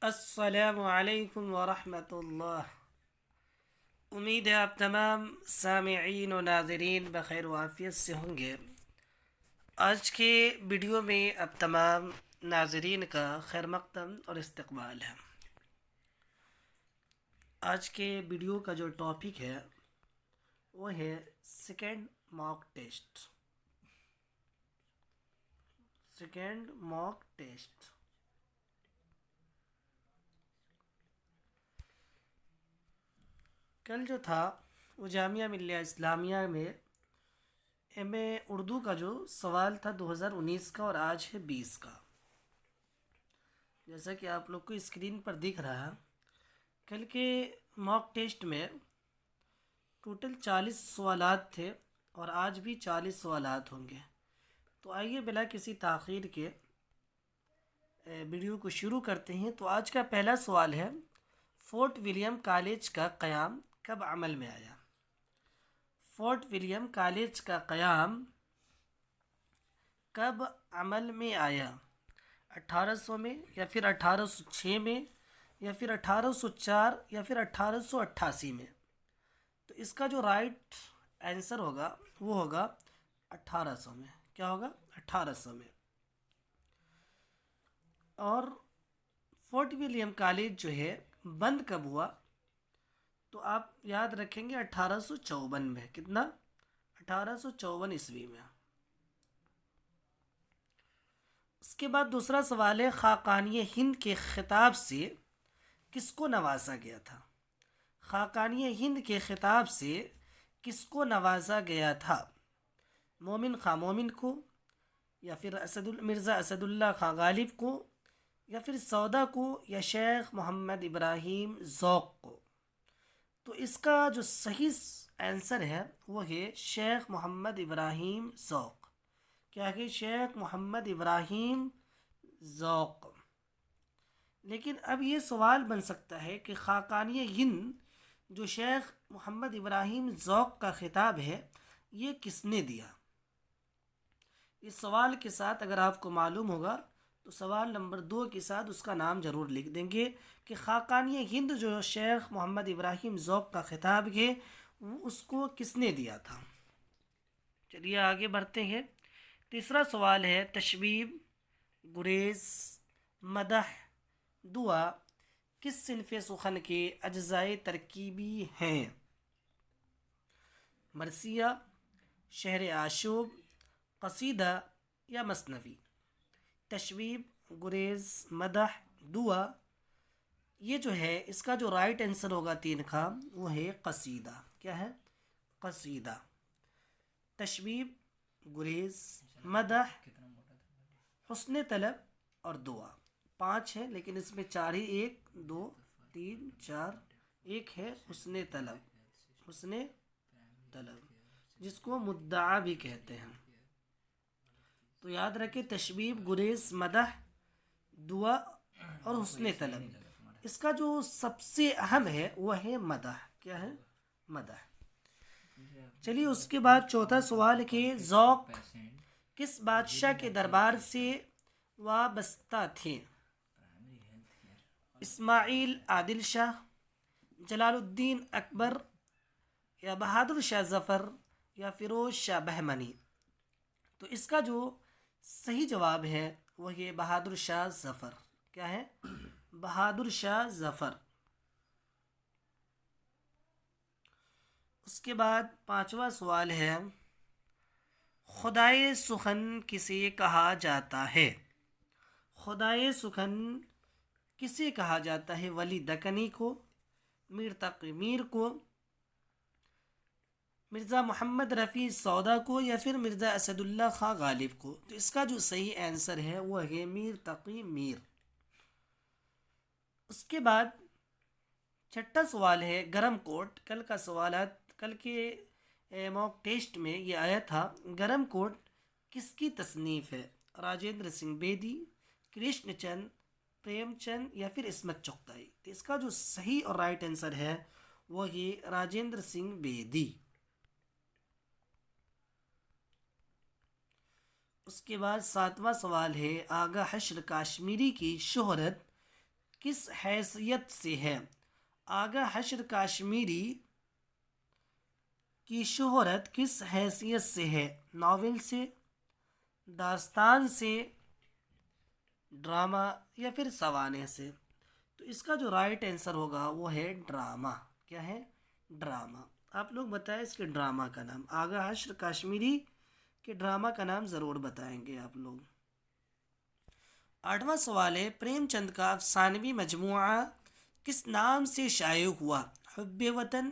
السلام علیکم ورحمۃ اللہ۔ امید ہے آپ تمام سامعین و ناظرین بخیر و عافیت سے ہوں گے۔ آج کے ویڈیو میں اب تمام ناظرین کا خیر مقدم اور استقبال ہے۔ آج کے ویڈیو کا جو ٹاپک ہے وہ ہے سیکنڈ موک ٹیسٹ۔ Second موک test. کل جو تھا وہ جامعہ ملیہ اسلامیہ میں ایم اے اردو کا جو سوال تھا 2019 کا، اور آج ہے 20 کا۔ جیسا کہ آپ لوگ کو اسکرین پر دکھ رہا ہے، کل کے موک ٹیسٹ میں ٹوٹل 40 سوالات تھے اور آج بھی 40 سوالات ہوں گے۔ تو آئیے بلا کسی تاخیر کے ویڈیو کو شروع کرتے ہیں۔ تو آج کا پہلا سوال ہے، فورٹ ولیم کالج کا قیام کب عمل میں آیا؟ فورٹ ولیم کالج کا قیام کب عمل میں آیا؟ 1800 میں، یا پھر 1806 میں، یا پھر 1804، یا پھر 1888 میں؟ تو اس کا جو رائٹ آنسر ہوگا وہ ہوگا 1800 میں۔ کیا ہوگا؟ 1800 میں۔ اور فورٹ ولیم کالج جو ہے بند کب ہوا؟ تو آپ یاد رکھیں گے 1854 میں۔ کتنا؟ 1854 عیسوی میں۔ اس کے بعد دوسرا سوال ہے، خاقانی ہند کے خطاب سے کس کو نوازا گیا تھا؟ خاقانی ہند کے خطاب سے کس کو نوازا گیا تھا؟ مومن خاں مومن کو، یا پھر مرزا اسد اللہ خاں غالب کو، یا پھر سودا کو، یا شیخ محمد ابراہیم ذوق کو؟ تو اس کا جو صحیح آنسر ہے وہ ہے شیخ محمد ابراہیم ذوق۔ کیا ہے؟ شیخ محمد ابراہیم ذوق۔ لیکن اب یہ سوال بن سکتا ہے کہ خاقانی ہند جو شیخ محمد ابراہیم ذوق کا خطاب ہے یہ کس نے دیا؟ اس سوال کے ساتھ اگر آپ کو معلوم ہوگا تو سوال نمبر 2 کے ساتھ اس کا نام ضرور لکھ دیں گے کہ خاقانی ہند جو شیخ محمد ابراہیم ذوق کا خطاب ہے وہ اس کو کس نے دیا تھا؟ چلیے آگے بڑھتے ہیں۔ تیسرا سوال ہے، تشبیب، گریز، مدح، دعا کس صنف سخن کے اجزائے ترکیبی ہیں؟ مرثیہ، شعر آشوب، قصیدہ یا مثنوی؟ تشبیب، گریز، مدح، دعا، یہ جو ہے اس کا جو رائٹ آنسر ہوگا 3 کا وہ ہے قصیدہ۔ کیا ہے؟ قصیدہ۔ تشبیب، گریز، مدح، حسن طلب اور دعا 5 ہے، لیکن اس میں 4 ہی، 1 2 3 4، ایک ہے حسن طلب۔ حسن طلب جس کو مدعا بھی کہتے ہیں۔ تو یاد رکھیں، تشبیب، گریز، مدح، دعا اور حسن طلب۔ اس کا جو سب سے اہم ہے وہ ہے مدح۔ کیا ہے؟ مدح۔ چلیے اس کے بعد چوتھا سوال کہ ذوق کس بادشاہ کے دربار سے وابستہ تھے؟ اسماعیل عادل شاہ، جلال الدین اکبر، یا بہادر شاہ ظفر، یا فیروز شاہ بہمنی؟ تو اس کا جو صحیح جواب ہے وہ ہے بہادر شاہ ظفر۔ کیا ہے؟ بہادر شاہ ظفر۔ اس کے بعد 5واں سوال ہے، خدائے سخن کسے کہا جاتا ہے؟ خدائے سخن کسے کہا جاتا ہے؟ ولی دکنی کو، میر تقی میر کو، مرزا محمد رفیع سودا کو، یا پھر مرزا اسد اللہ خاں غالب کو؟ تو اس کا جو صحیح آنسر ہے وہ ہے میر تقی میر۔ اس کے بعد 6واں سوال ہے، گرم کوٹ۔ کل کا سوالات، کل کے موک ٹیسٹ میں یہ آیا تھا، گرم کوٹ کس کی تصنیف ہے؟ راجندر سنگھ بیدی، کرشن چند، پریم چند، یا پھر عصمت چغتائی؟ تو اس کا جو صحیح اور رائٹ آنسر ہے وہ ہے راجندر سنگھ بیدی۔ اس کے بعد 7واں سوال ہے آغا حشر کاشمیری کی شہرت کس حیثیت سے ہے؟ آغا حشر کاشمیری کی شہرت کس حیثیت سے ہے؟ ناول سے، داستان سے، ڈرامہ یا پھر سوانح سے؟ تو اس کا جو رائٹ آنسر ہوگا وہ ہے ڈرامہ۔ کیا ہے؟ ڈرامہ۔ آپ لوگ بتائیں اس کے ڈرامہ کا نام، آغا حشر کاشمیری کے ڈرامہ کا نام ضرور بتائیں گے آپ لوگ۔ 8واں سوال ہے پریم چند کا افسانوی مجموعہ کس نام سے شائع ہوا؟ حب وطن،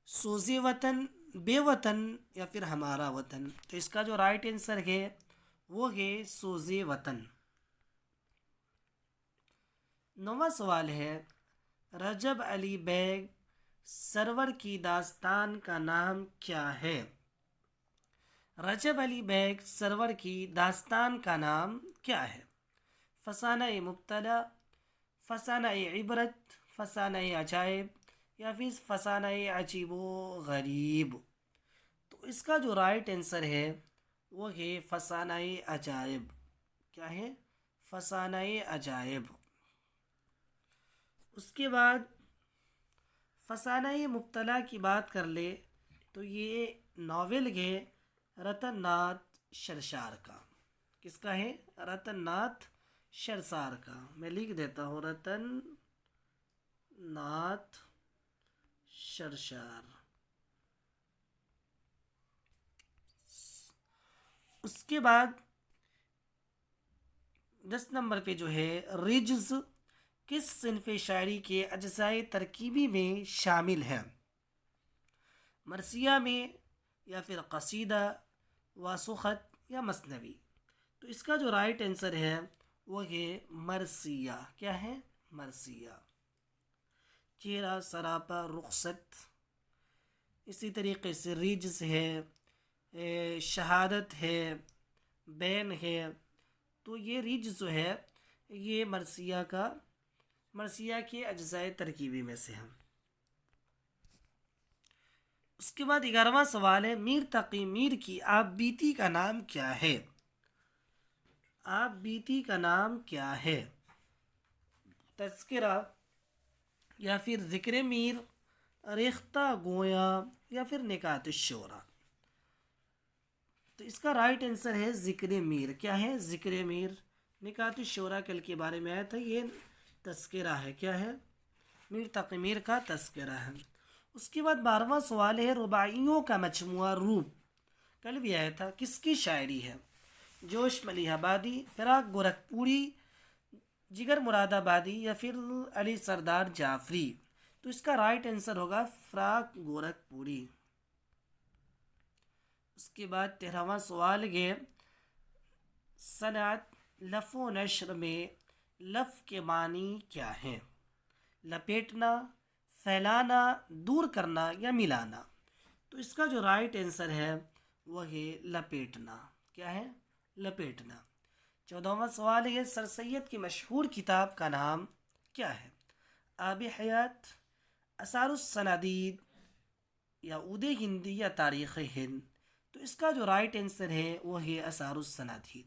سوز وطن، بے وطن یا پھر ہمارا وطن؟ تو اس کا جو رائٹ آنسر ہے وہ ہے سوز وطن۔ 9واں سوال ہے رجب علی بیگ سرور کی داستان کا نام کیا ہے؟ رجب علی بیگ سرور کی داستان کا نام کیا ہے؟ فسانہ مبتلا، فسانہ عبرت، فسانہ عجائب یا پھر فسانہ عجیب و غریب؟ تو اس کا جو رائٹ آنسر ہے وہ ہے فسانہ عجائب۔ کیا ہے؟ فسانہ عجائب۔ اس کے بعد فسانہ مبتلا کی بات کر لے تو یہ ناول ہے رتن ناتھ شرشار کا۔ کس کا ہے؟ رتن ناتھ شرشار کا۔ میں لکھ دیتا ہوں رتن ناتھ شرشار۔ اس کے بعد 10 نمبر پہ جو ہے رجز کس صنف شاعری کے اجزائے ترکیبی میں شامل ہے؟ مرثیہ میں یا پھر قصیدہ، واسخت یا مثنوی؟ تو اس کا جو رائٹ آنسر ہے وہ ہے مرثیہ۔ کیا ہے؟ مرثیہ۔ چہرہ، سراپا، رخصت، اسی طریقے سے ریجز ہے، شہادت ہے، بین ہے۔ تو یہ ریجز جو ہے یہ مرثیہ کے اجزائے ترکیبی میں سے ہیں۔ اس کے بعد 11واں سوال ہے میر تقی میر کی آپ بیتی کا نام کیا ہے؟ آپ بیتی کا نام کیا ہے؟ تذکرہ یا پھر ذکر میر، ریختہ گویا یا پھر نکات الشورى؟ تو اس کا رائٹ آنسر ہے ذکر میر۔ کیا ہے؟ ذکر میر۔ نکات الشورى کل کے بارے میں آیا تھا، یہ تذکرہ ہے۔ کیا ہے؟ میر تقی میر کا تذکرہ ہے۔ اس کے بعد 12واں سوال ہے رباعیوں کا مجموعہ روپ، کل بھی آیا تھا، کس کی شاعری ہے؟ جوش ملیح آبادی، فراق گورکھپوری، جگر مراد آبادی یا پھر علی سردار جعفری؟ تو اس کا رائٹ آنسر ہوگا فراق گورکھپوری۔ اس کے بعد 13واں سوال ہے صنعت لف و نشر میں لف کے معنی کیا ہیں؟ لپیٹنا، پھیلانا، دور کرنا یا ملانا؟ تو اس کا جو رائٹ آنسر ہے وہ ہے لپیٹنا۔ کیا ہے؟ لپیٹنا۔ 14واں سوال ہے سر سید کی مشہور کتاب کا نام کیا ہے؟ آب حیات، آثار السنادید یا عود ہندی یا تاریخ ہند؟ تو اس کا جو رائٹ آنسر ہے وہ ہے آثار السنادید۔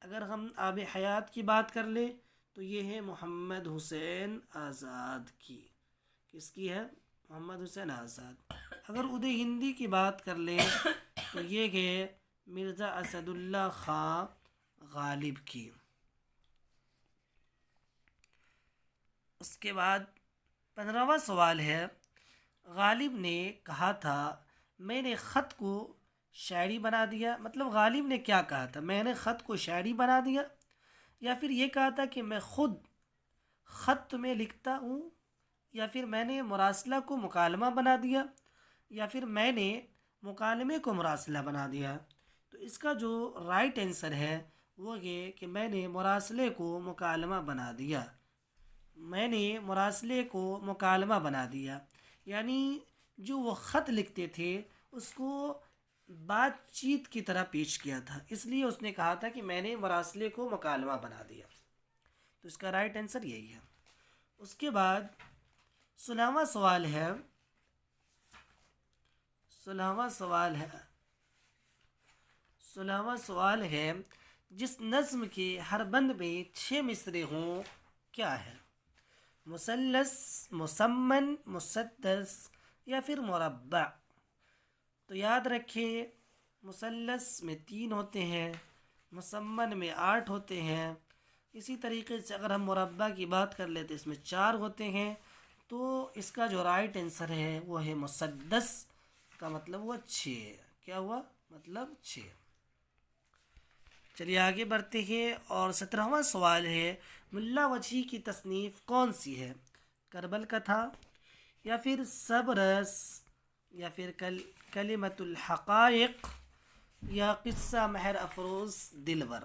اگر ہم آب حیات کی بات کر لیں تو یہ ہے محمد حسین آزاد کی۔ کس کی ہے؟ محمد حسین آزاد۔ اگر عود ہندی کی بات کر لیں تو یہ ہے مرزا اسد اللہ خان غالب کی۔ اس کے بعد 15واں سوال ہے غالب نے کہا تھا میں نے خط کو شاعری بنا دیا، مطلب غالب نے کیا کہا تھا؟ میں نے خط کو شاعری بنا دیا، یا پھر یہ کہا تھا کہ میں خود خط میں لکھتا ہوں، یا پھر میں نے مراسلہ کو مکالمہ بنا دیا، یا پھر میں نے مکالمے کو مراسلہ بنا دیا؟ تو اس کا جو رائٹ آنسر ہے وہ یہ کہ میں نے مراسلے کو مکالمہ بنا دیا۔ میں نے مراسلے کو مکالمہ بنا دیا، یعنی جو وہ خط لکھتے تھے اس کو بات چیت کی طرح پیش کیا تھا، اس لیے اس نے کہا تھا کہ میں نے مراسلے کو مکالمہ بنا دیا۔ تو اس کا رائٹ آنسر یہی ہے۔ اس کے بعد 16واں سوال ہے 16واں 16واں سوال ہے، جس نظم کے ہر بند میں 6 مصرے ہوں کیا ہے؟ مثلث، مسمن، مسدس یا پھر مربع؟ تو یاد رکھیں، مثلث میں 3 ہوتے ہیں، مسمن میں 8 ہوتے ہیں، اسی طریقے سے اگر ہم مربع کی بات کر لیں تو اس میں 4 ہوتے ہیں۔ تو اس کا جو رائٹ آنسر ہے وہ ہے مسدس، کا مطلب ہوا 6۔ کیا ہوا؟ مطلب 6۔ چلیے آگے بڑھتے ہیں، اور 17واں سوال ہے، ملا وجہی کی تصنیف کون سی ہے؟ کربل کا تھا، یا پھر صبرس، یا پھر کلمت الحقائق، یا قصہ مہر افروز دلور؟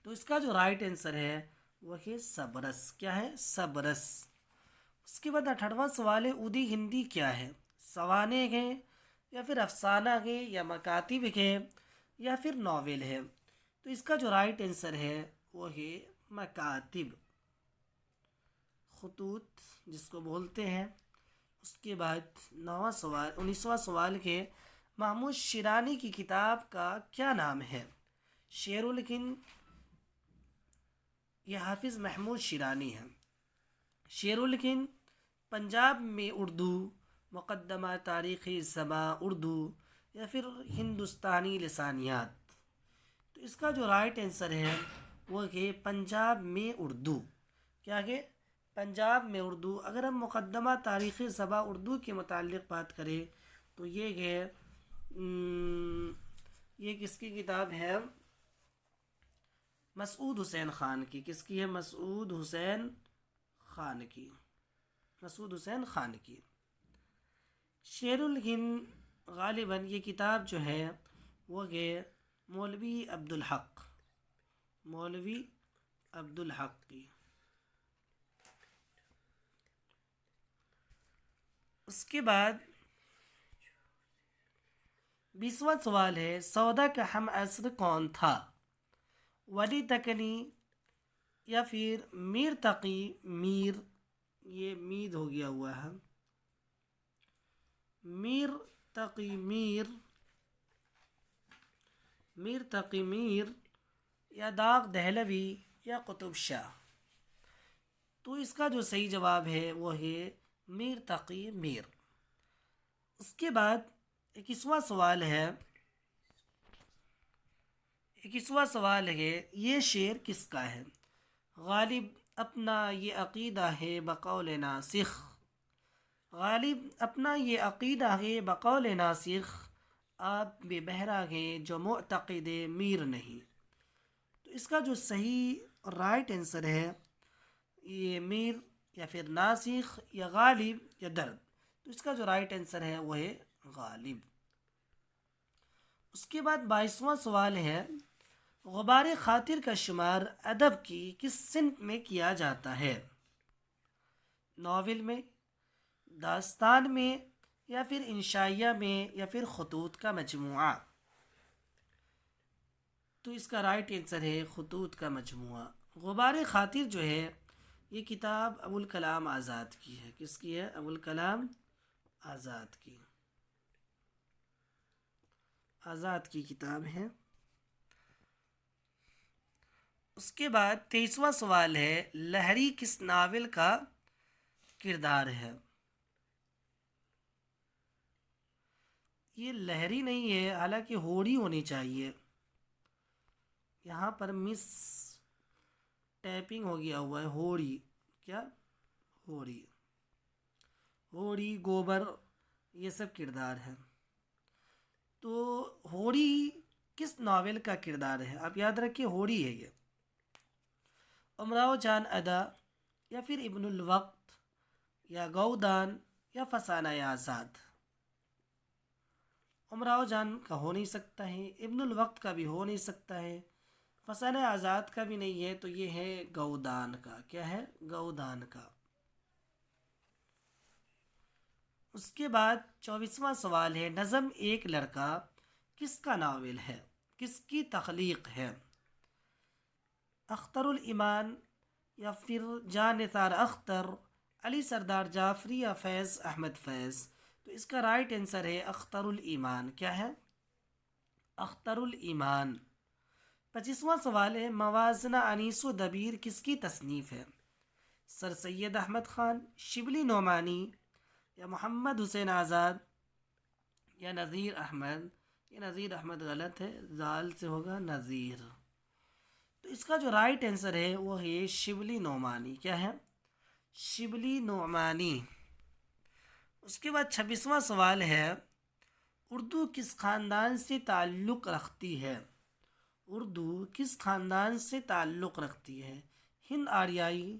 تو اس کا جو رائٹ آنسر ہے وہ ہے صبرس۔ کیا ہے؟ صبرس۔ اس کے بعد 18واں سوال ہے، اودی ہندی کیا ہے؟ سوانح ہے، یا پھر افسانہ ہے، یا مکاتب ہے، یا پھر ناول ہے؟ تو اس کا جو رائٹ آنسر ہے وہ ہے مکاتب، خطوط جس کو بولتے ہیں۔ اس کے بعد 19واں سوال ہے، محمود شیرانی کی کتاب کا کیا نام ہے؟ شعر الہند، یہ حافظ محمود شیرانی ہے۔ شعر الہند، پنجاب میں اردو، مقدمہ تاریخ زباں اردو، یا پھر ہندوستانی لسانیات؟ تو اس کا جو رائٹ آنسر ہے وہ ہے پنجاب میں اردو۔ کیا ہے؟ پنجاب میں اردو۔ اگر ہم مقدمہ تاریخ زباں اردو کے متعلق بات کریں تو یہ ہے یہ کس کی کتاب ہے؟ مسعود حسین خان کی۔ کس کی ہے؟ مسعود حسین خان کی۔ مسعود حسین خان کی۔ شعر الہند غالباً یہ کتاب جو ہے وہ ہے مولوی عبدالحق، مولوی عبدالحق کی۔ اس کے بعد 20واں سوال ہے، سودا کا ہم عصر کون تھا؟ ولی تکنی، یا پھر میر تقی میر، یہ مید ہو گیا ہوا ہے، میر تقی میر، میر تقی میر، یا داغ دہلوی، یا قطب شاہ؟ تو اس کا جو صحیح جواب ہے وہ ہے میر تقی میر۔ اس کے بعد 21واں سوال ہے، 21واں سوال ہے، یہ شعر کس کا ہے؟ غالب اپنا یہ عقیدہ ہے بقول ناسخ، غالب اپنا یہ عقیدہ ہے بقول ناسخ، آپ بے بہرا ہیں جو معتقد میر نہیں؟ تو اس کا جو صحیح رائٹ آنسر ہے یہ میر، یا پھر ناسخ، یا غالب، یا درد؟ تو اس کا جو رائٹ آنسر ہے وہ ہے غالب۔ اس کے بعد 22واں سوال ہے، غبار خاطر کا شمار ادب کی کس صنف میں کیا جاتا ہے؟ ناول میں، داستان میں، یا پھر انشائیہ میں، یا پھر خطوط کا مجموعہ؟ تو اس کا رائٹ آنسر ہے خطوط کا مجموعہ۔ غبار خاطر جو ہے یہ کتاب ابوالکلام آزاد کی ہے۔ کس کی ہے؟ ابوالکلام آزاد کی، آزاد کی کتاب ہے۔ اس کے بعد 23واں سوال ہے، لہری کس ناول کا کردار ہے؟ یہ لہری نہیں ہے، حالانکہ ہوڑی ہونی چاہیے، یہاں پر مس ٹائپنگ ہو گیا ہوا ہے، ہوڑی۔ کیا؟ ہوڑی، ہوڑی، گوبر، یہ سب کردار ہے۔ تو ہوڑی کس ناول کا کردار ہے؟ آپ یاد رکھیے ہوڑی ہے یہ۔ امراؤ جان ادا، یا پھر ابن الوقت، یا گودان، یا فسانہ آزاد؟ امراؤ جان کا ہو نہیں سکتا ہے، ابن الوقت کا بھی ہو نہیں سکتا ہے، فسانہ آزاد کا بھی نہیں ہے، تو یہ ہے گودان کا۔ کیا ہے؟ گودان کا۔ اس کے بعد 24واں سوال ہے، نظم ایک لڑکا کس کا ناول ہے؟ کس کی تخلیق ہے؟ اختر الایمان، یا پھر جان نثار اختر، علی سردار جعفری، یا فیض احمد فیض؟ تو اس کا رائٹ آنسر ہے اختر الایمان۔ کیا ہے؟ اختر الایمان۔ 25واں سوال ہے موازنہ انیس و دبیر کس کی تصنیف ہے؟ سر سید احمد خان، شبلی نعمانی، یا محمد حسین آزاد، یا نذیر احمد؟ یہ نذیر احمد غلط ہے، زال سے ہوگا نذیر۔ تو اس کا جو رائٹ آنسر ہے وہ ہے شبلی نعمانی۔ کیا ہے؟ شبلی نعمانی۔ اس کے بعد 26واں سوال ہے اردو کس خاندان سے تعلق رکھتی ہے؟ اردو کس خاندان سے تعلق رکھتی ہے؟ ہند آریائی،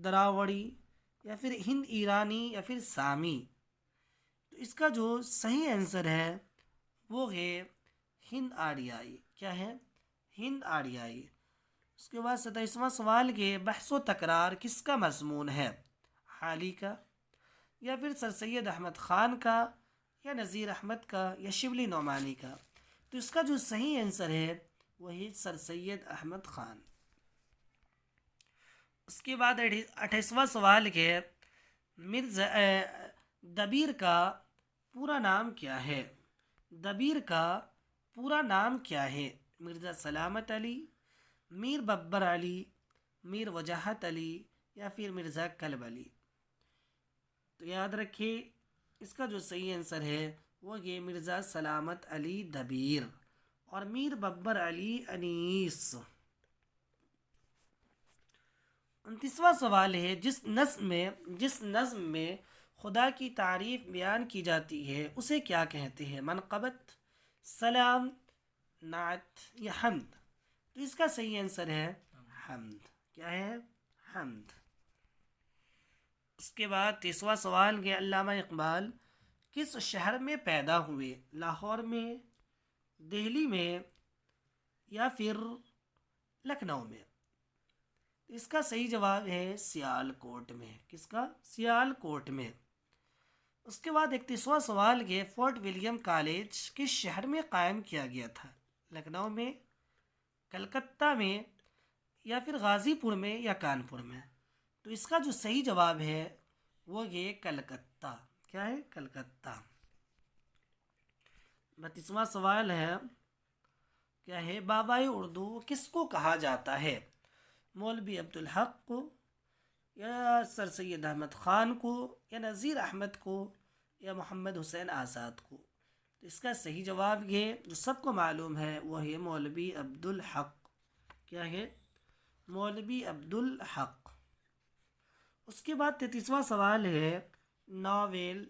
دراوڑی، یا پھر ہند ایرانی، یا پھر سامی؟ تو اس کا جو صحیح آنسر ہے وہ ہے ہند آریائی۔ کیا ہے؟ ہند آریائی۔ اس کے بعد 27واں سوال کے بحث و تکرار کس کا مضمون ہے؟ حالی کا، یا پھر سر سید احمد خان کا، یا نذیر احمد کا، یا شبلی نعمانی کا؟ تو اس کا جو صحیح آنسر ہے وہی سر سید احمد خان۔ اس کے بعد 28واں سوال کے مرزا دبیر کا پورا نام کیا ہے؟ دبیر کا پورا نام کیا ہے؟ مرزا سلامت علی، میر ببر علی، میر وجاہت علی، یا پھر مرزا کلب علی؟ تو یاد رکھیے اس کا جو صحیح آنسر ہے وہ یہ مرزا سلامت علی دبیر اور میر ببر علی انیس۔ 29واں سوال ہے جس نظم میں خدا کی تعریف بیان کی جاتی ہے اسے کیا کہتے ہیں؟ منقبت، سلام، نعت، یا حمد؟ تو اس کا صحیح آنسر ہے حمد۔ کیا ہے؟ حمد۔ اس کے بعد 30واں سوال ہے علامہ اقبال کس شہر میں پیدا ہوئے؟ لاہور میں، دہلی میں، یا پھر لکھنؤ میں؟ اس کا صحیح جواب ہے سیال کوٹ میں۔ کس کا؟ سیال کوٹ میں۔ اس کے بعد 31واں سوال ہے فورٹ ولیم کالج کس شہر میں قائم کیا گیا تھا؟ لکھنؤ میں، کلکتہ میں، یا پھر غازی پور میں، یا کانپور میں؟ تو اس کا جو صحیح جواب ہے وہ یہ کلکتہ۔ کیا ہے؟ کلکتہ۔ 32واں سوال ہے کیا ہے بابائے اردو کس کو کہا جاتا ہے؟ مولوی عبدالحق کو، یا سر سید احمد خان کو، یا نذیر احمد کو، یا محمد حسین آزاد کو؟ تو اس کا صحیح جواب یہ جو سب کو معلوم ہے وہ ہے مولوی عبدالحق۔ کیا ہے؟ مولوی عبدالحق۔ اس کے بعد 33واں سوال ہے ناول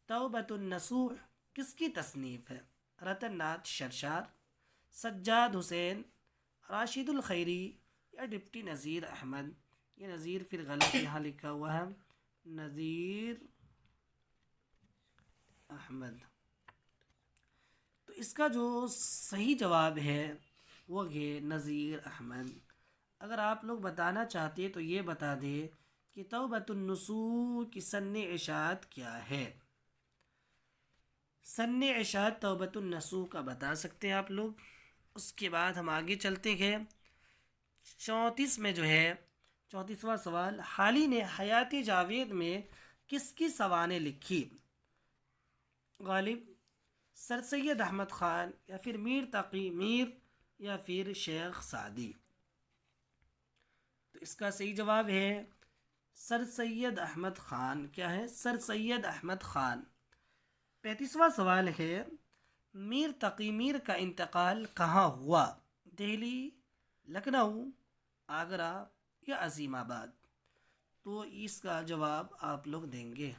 توبۃ النصوح کس کی تصنیف ہے؟ رتن ناتھ شرشار، سجاد حسین، راشد الخیری، یا ڈپٹی نذیر احمد؟ یہ نذیر پھر غلط یہاں لکھا ہوا ہے، نذیر احمد۔ تو اس کا جو صحیح جواب ہے وہ ہے نذیر احمد۔ اگر آپ لوگ بتانا چاہتے تو یہ بتا دے کہ توبۃ النصوح کی سن اشاعت کیا ہے؟ سن اشاعت توبۃ النصوح کا بتا سکتے ہیں آپ لوگ۔ اس کے بعد ہم آگے چلتے ہیں 34 میں جو ہے 34واں سوال حالی نے حیات جاوید میں کس کی سوانح لکھی؟ غالب، سر سید احمد خان، یا پھر میر تقی میر، یا پھر شیخ سعدی؟ تو اس کا صحیح جواب ہے سر سید احمد خان۔ کیا ہے؟ سر سید احمد خان۔ 35واں سوال ہے میر تقی میر کا انتقال کہاں ہوا؟ دہلی، لکھنؤ، آگرہ، یا عظیم آباد؟ تو اس کا جواب آپ لوگ دیں گے۔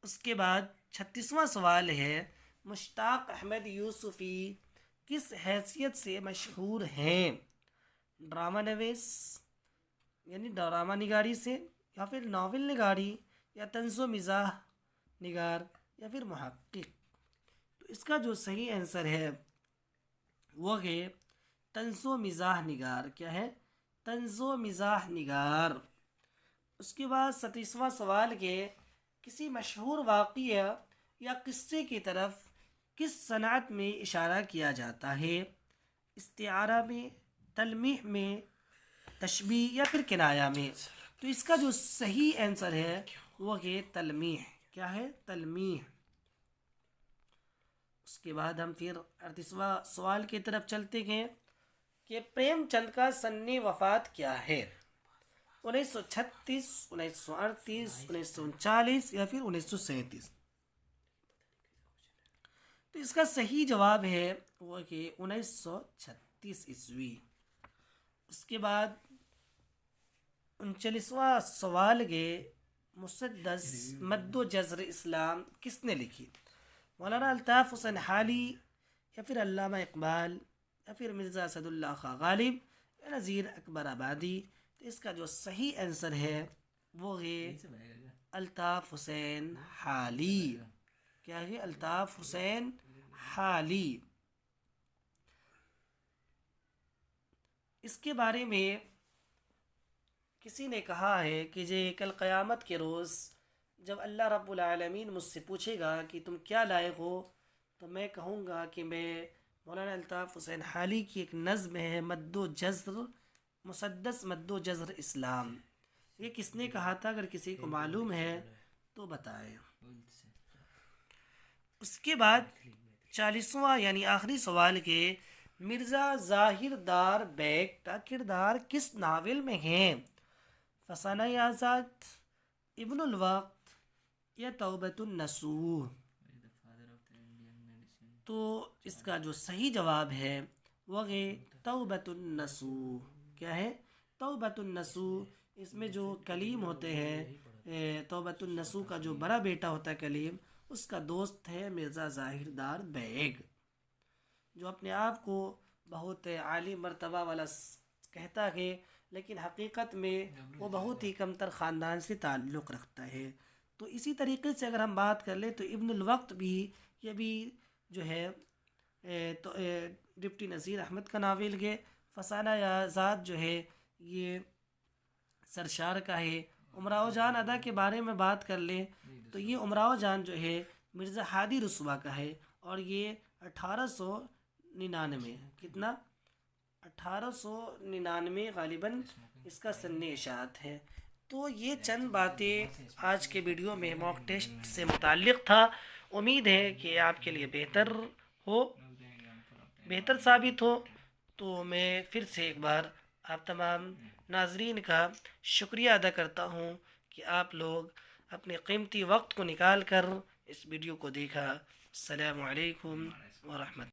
اس کے بعد 36واں سوال ہے مشتاق احمد یوسفی کس حیثیت سے مشہور ہیں؟ ڈرامہ نویس یعنی ڈرامہ نگاری سے، یا پھر ناول نگاری، یا طنز و مزاح نگار، یا پھر محقق؟ تو اس کا جو صحیح آنسر ہے وہ ہے طنز و مزاح نگار۔ کیا ہے؟ طنز و مزاح نگار۔ اس کے بعد 37واں سوال کے کسی مشہور واقعہ یا قصے کی طرف کس صنعت میں اشارہ کیا جاتا ہے؟ استعارہ میں، تلمیح میں، تشبیہ، یا پھر کنایہ میں؟ تو اس کا جو صحیح آنسر ہے وہ ہے تلمیح. کیا ہے؟ تلمیح. اس کے بعد ہم پھر 38واں سوال کی طرف چلتے ہیں کہ پریم چند کا سن وفات کیا ہے؟ 1936، 1938، 1939 یا پھر 1937؟ تو اس کا صحیح جواب ہے وہ کہ 1936 عیسوی. اس کے بعد 39واں سوال کے مسدس مد و جزر اسلام کس نے لکھی؟ مولانا الطاف حسین حالی یا پھر علامہ اقبال یا پھر مرزا اسد اللہ خان غالب یا نذیر اکبر آبادی؟ تو اس کا جو صحیح آنسر ہے وہ ہے الطاف حسین حالی. کیا ہے؟ الطاف حسین حالی. اس کے بارے میں کسی نے کہا ہے کہ کل قیامت کے روز جب اللہ رب العالمین مجھ سے پوچھے گا کہ تم کیا لائق ہو، تو میں کہوں گا کہ میں مولانا الطاف حسین حالی کی ایک نظم ہے مد و جزر، مسدس مد و جزر اسلام. یہ کس نے کہا تھا؟ اگر کسی کو معلوم ہے تو بتائیں. اس کے بعد 40واں یعنی آخری سوال کے مرزا ظاہر دار بیگ کا کردار کس ناول میں ہے؟ فسانہ آزاد، ابن الوقت یا توبۃ النصوح؟ تو اس کا جو صحیح جواب ہے وہ ہے توبۃ النصوح. کیا ہے؟ توبۃ النصوح. اس میں جو کلیم ہوتے ہیں، توبۃ النصوح کا جو بڑا بیٹا ہوتا ہے کلیم، اس کا دوست ہے مرزا ظاہر دار بیگ، جو اپنے آپ کو بہت عالی مرتبہ والا کہتا ہے، لیکن حقیقت میں وہ بہت ہی کمتر خاندان سے تعلق رکھتا ہے. تو اسی طریقے سے اگر ہم بات کر لیں تو ابن الوقت بھی، یہ بھی جو ہے تو ڈپٹی نذیر احمد کا ناول ہے. فسانہ آزاد جو ہے یہ سرشار کا ہے. امراؤ جان ادا کے بارے میں بات کر لیں تو یہ امراؤ جان جو ہے مرزا ہادی رسوا کا ہے، اور یہ 1899 کتنا 1899 غالباً اس کا سن اشاعت ہے. تو یہ چند باتیں آج کے ویڈیو میں موک ٹیسٹ سے متعلق تھا. امید ہے کہ آپ کے لیے بہتر ثابت ہو. تو میں پھر سے ایک بار آپ تمام ناظرین کا شکریہ ادا کرتا ہوں کہ آپ لوگ اپنے قیمتی وقت کو نکال کر اس ویڈیو کو دیکھا. السلام علیکم ورحمۃ